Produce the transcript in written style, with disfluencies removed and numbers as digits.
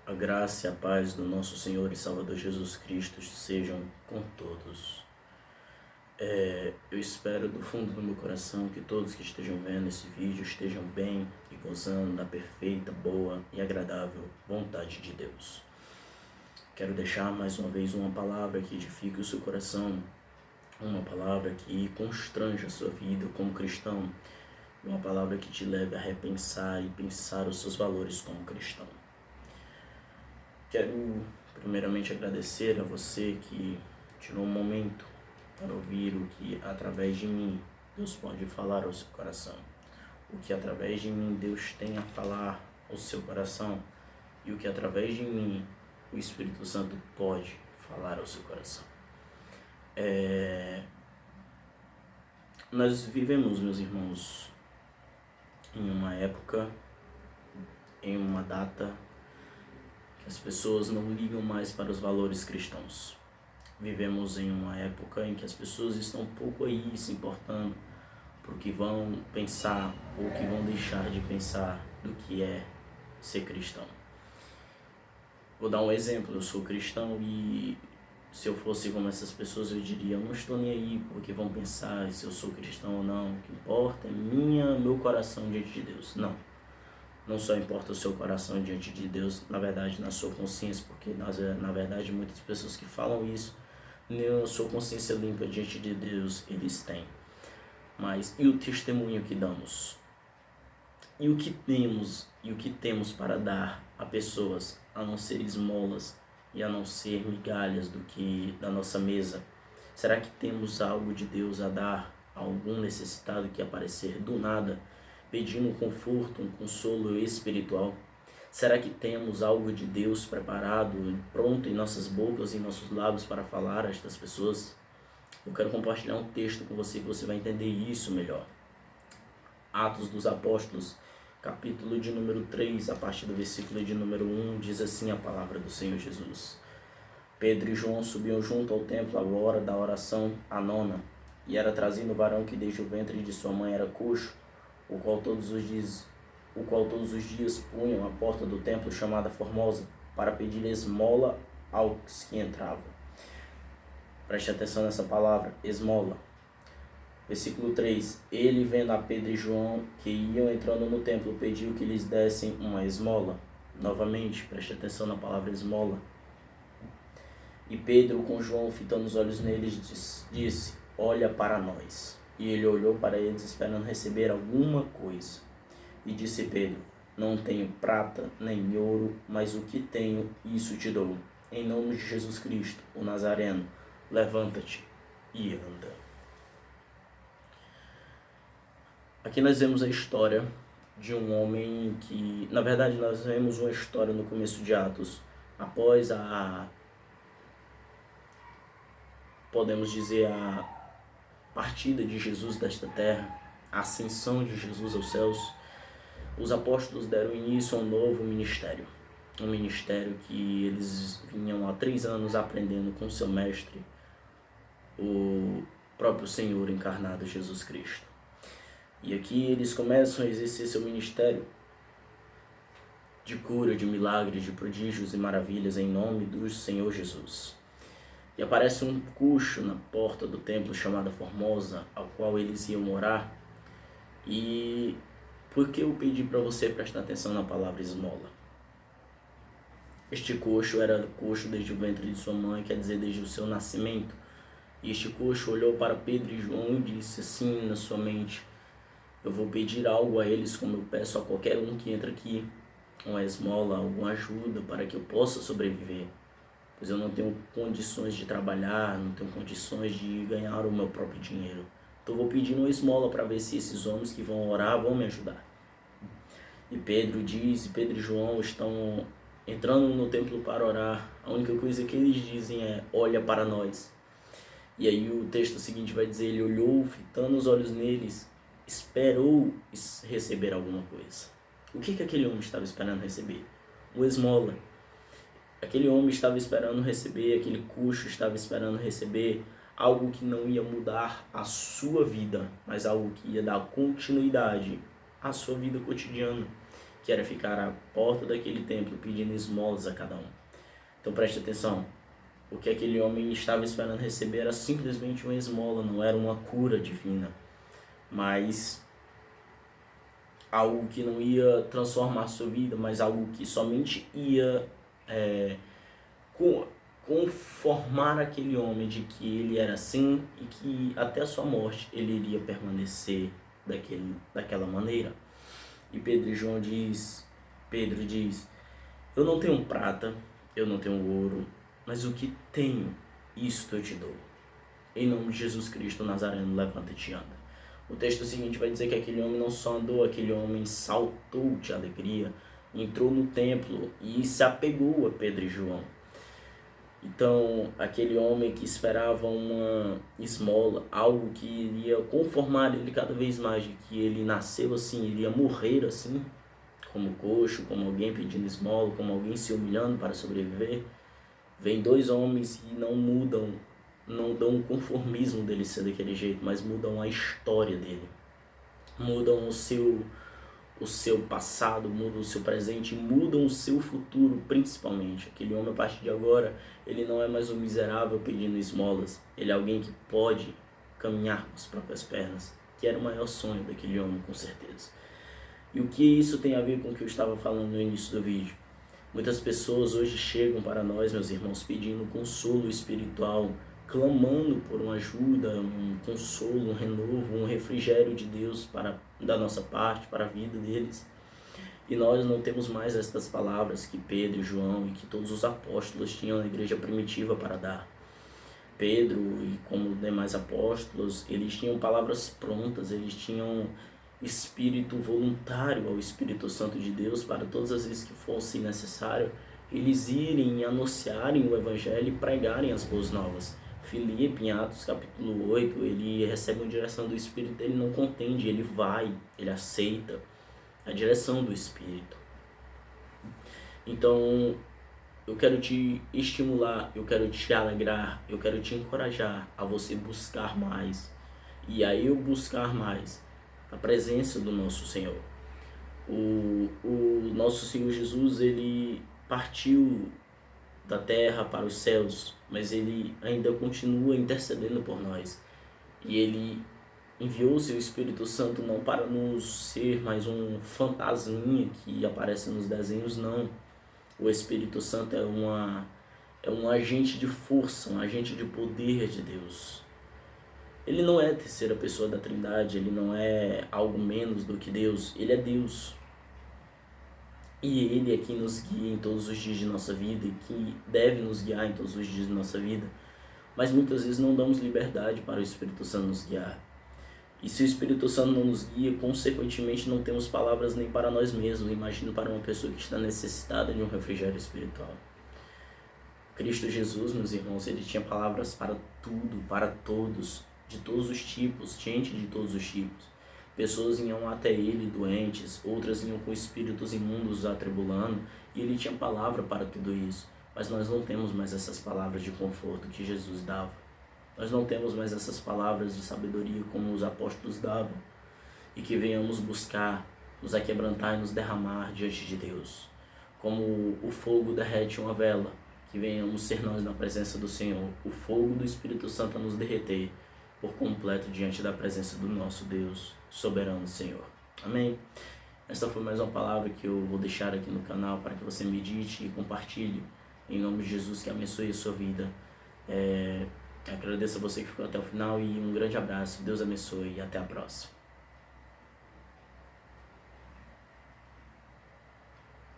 A graça e a paz do nosso Senhor e Salvador Jesus Cristo sejam com todos. Eu espero do fundo do meu coração que todos que estejam vendo esse vídeo estejam bem e gozando da perfeita, boa e agradável vontade de Deus. Quero deixar mais uma vez uma palavra que edifique o seu coração, uma palavra que constrange a sua vida como cristão, uma palavra que te leve a repensar e pensar os seus valores como cristão. Quero primeiramente agradecer a você que tirou um momento para ouvir o que através de mim Deus pode falar ao seu coração, o que através de mim Deus tem a falar ao seu coração e o que através de mim o Espírito Santo pode falar ao seu coração. Nós vivemos, meus irmãos, em uma época, em uma data, que as pessoas não ligam mais para os valores cristãos. Vivemos em uma época em que as pessoas estão um pouco aí se importando por que vão pensar ou que vão deixar de pensar do que é ser cristão. Vou dar um exemplo, eu sou cristão e se eu fosse como essas pessoas eu diria, eu não estou nem aí porque vão pensar se eu sou cristão ou não, o que importa é meu coração diante de Deus. Não só importa o seu coração diante de Deus, na verdade, na sua consciência, porque na verdade muitas pessoas que falam isso, nem a sua consciência limpa diante de Deus eles têm. Mas e o testemunho que damos? E o que temos para dar a pessoas, a não ser esmolas e a não ser migalhas da nossa mesa? Será que temos algo de Deus a dar a algum necessitado que aparecer do nada, pedindo um conforto, um consolo espiritual? Será que temos algo de Deus preparado, pronto em nossas bocas e em nossos lábios para falar a estas pessoas? Eu quero compartilhar um texto com você que você vai entender isso melhor. Atos dos Apóstolos, capítulo de número 3, a partir do versículo de número 1, diz assim a palavra do Senhor Jesus. Pedro e João subiam junto ao templo à hora da oração, a nona, e era trazido um varão que desde o ventre de sua mãe era coxo, o qual todos os dias punham à porta do templo chamada Formosa, para pedir esmola aos que entravam. Preste atenção nessa palavra, esmola. Versículo 3. Ele, vendo a Pedro e João que iam entrando no templo, pediu que lhes dessem uma esmola. Novamente, preste atenção na palavra esmola. E Pedro, com João fitando os olhos neles, disse, olha para nós. E ele olhou para eles esperando receber alguma coisa. E disse Pedro, não tenho prata nem ouro, mas o que tenho, isso te dou. Em nome de Jesus Cristo, o Nazareno, levanta-te e anda. Aqui nós vemos a história de um homem que, na verdade, nós vemos uma história no começo de Atos, após podemos dizer, a partida de Jesus desta terra, a ascensão de Jesus aos céus. Os apóstolos deram início a um novo ministério, um ministério que eles vinham há 3 anos aprendendo com seu mestre, o próprio Senhor encarnado Jesus Cristo. E aqui eles começam a exercer seu ministério de cura, de milagres, de prodígios e maravilhas em nome do Senhor Jesus. E aparece um coxo na porta do templo chamada Formosa, ao qual eles iam orar. E por que eu pedi para você prestar atenção na palavra esmola? Este coxo era coxo desde o ventre de sua mãe, quer dizer, desde o seu nascimento. E este coxo olhou para Pedro e João e disse assim na sua mente, eu vou pedir algo a eles como eu peço a qualquer um que entra aqui, uma esmola, alguma ajuda para que eu possa sobreviver. Pois eu não tenho condições de trabalhar, não tenho condições de ganhar o meu próprio dinheiro. Então eu vou pedir uma esmola para ver se esses homens que vão orar vão me ajudar. E Pedro e João estão entrando no templo para orar. A única coisa que eles dizem é, olha para nós. E aí o texto seguinte vai dizer, ele olhou, fitando os olhos neles, esperou receber alguma coisa. O que aquele homem estava esperando receber? Uma esmola. Aquele homem estava esperando receber, aquele coxo estava esperando receber algo que não ia mudar a sua vida, mas algo que ia dar continuidade à sua vida cotidiana, que era ficar à porta daquele templo pedindo esmolas a cada um. Então preste atenção, o que aquele homem estava esperando receber era simplesmente uma esmola, não era uma cura divina, mas algo que não ia transformar sua vida, mas algo que somente ia conformar aquele homem de que ele era assim e que até a sua morte ele iria permanecer daquela maneira. E Pedro diz, eu não tenho prata, eu não tenho ouro, mas o que tenho, isto eu te dou. Em nome de Jesus Cristo Nazareno, levanta-te e anda. O texto seguinte vai dizer que aquele homem não só andou, aquele homem saltou de alegria, entrou no templo e se apegou a Pedro e João. Então, aquele homem que esperava uma esmola, algo que iria conformar ele cada vez mais, de que ele nasceu assim, iria morrer assim, como coxo, como alguém pedindo esmola, como alguém se humilhando para sobreviver. Vem dois homens e não mudam, não dão o conformismo dele ser daquele jeito, mas mudam a história dele. Mudam o seu passado, mudam o seu presente, mudam o seu futuro principalmente. Aquele homem, a partir de agora, ele não é mais um miserável pedindo esmolas. Ele é alguém que pode caminhar com as próprias pernas, que era o maior sonho daquele homem, com certeza. E o que isso tem a ver com o que eu estava falando no início do vídeo? Muitas pessoas hoje chegam para nós, meus irmãos, pedindo consolo espiritual, clamando por uma ajuda, um consolo, um renovo, um refrigério de Deus da nossa parte, para a vida deles. E nós não temos mais estas palavras que Pedro e João e que todos os apóstolos tinham na igreja primitiva para dar. Pedro e como demais apóstolos, eles tinham palavras prontas, eles tinham espírito voluntário ao Espírito Santo de Deus para todas as vezes que fosse necessário eles irem e anunciarem o Evangelho e pregarem as boas novas. Filipe, em Atos capítulo 8, ele recebe uma direção do Espírito, ele não contende, ele vai, ele aceita a direção do Espírito. Então, eu quero te estimular, eu quero te alegrar, eu quero te encorajar a você buscar mais. E a eu buscar mais a presença do nosso Senhor. O nosso Senhor Jesus, ele partiu da terra para os céus, mas ele ainda continua intercedendo por nós. E ele enviou o seu Espírito Santo não para nos ser mais um fantasminha que aparece nos desenhos, não. O Espírito Santo é um agente de força, um agente de poder de Deus. Ele não é a terceira pessoa da Trindade, ele não é algo menos do que Deus, ele é Deus. E ele é quem nos guia em todos os dias de nossa vida e que deve nos guiar em todos os dias de nossa vida. Mas muitas vezes não damos liberdade para o Espírito Santo nos guiar. E se o Espírito Santo não nos guia, consequentemente não temos palavras nem para nós mesmos. Imagino para uma pessoa que está necessitada de um refrigério espiritual. Cristo Jesus, meus irmãos, ele tinha palavras para tudo, para todos, de todos os tipos, gente de todos os tipos. Pessoas iam até ele doentes, outras iam com espíritos imundos atribulando, e ele tinha palavra para tudo isso. Mas nós não temos mais essas palavras de conforto que Jesus dava. Nós não temos mais essas palavras de sabedoria como os apóstolos davam. E que venhamos buscar, nos aquebrantar e nos derramar diante de Deus. Como o fogo derrete uma vela, que venhamos ser nós na presença do Senhor, o fogo do Espírito Santo a nos derreter por completo diante da presença do nosso Deus, soberano Senhor. Amém? Essa foi mais uma palavra que eu vou deixar aqui no canal para que você medite e compartilhe. Em nome de Jesus, que abençoe a sua vida. Agradeço a você que ficou até o final e um grande abraço. Deus abençoe e até a próxima.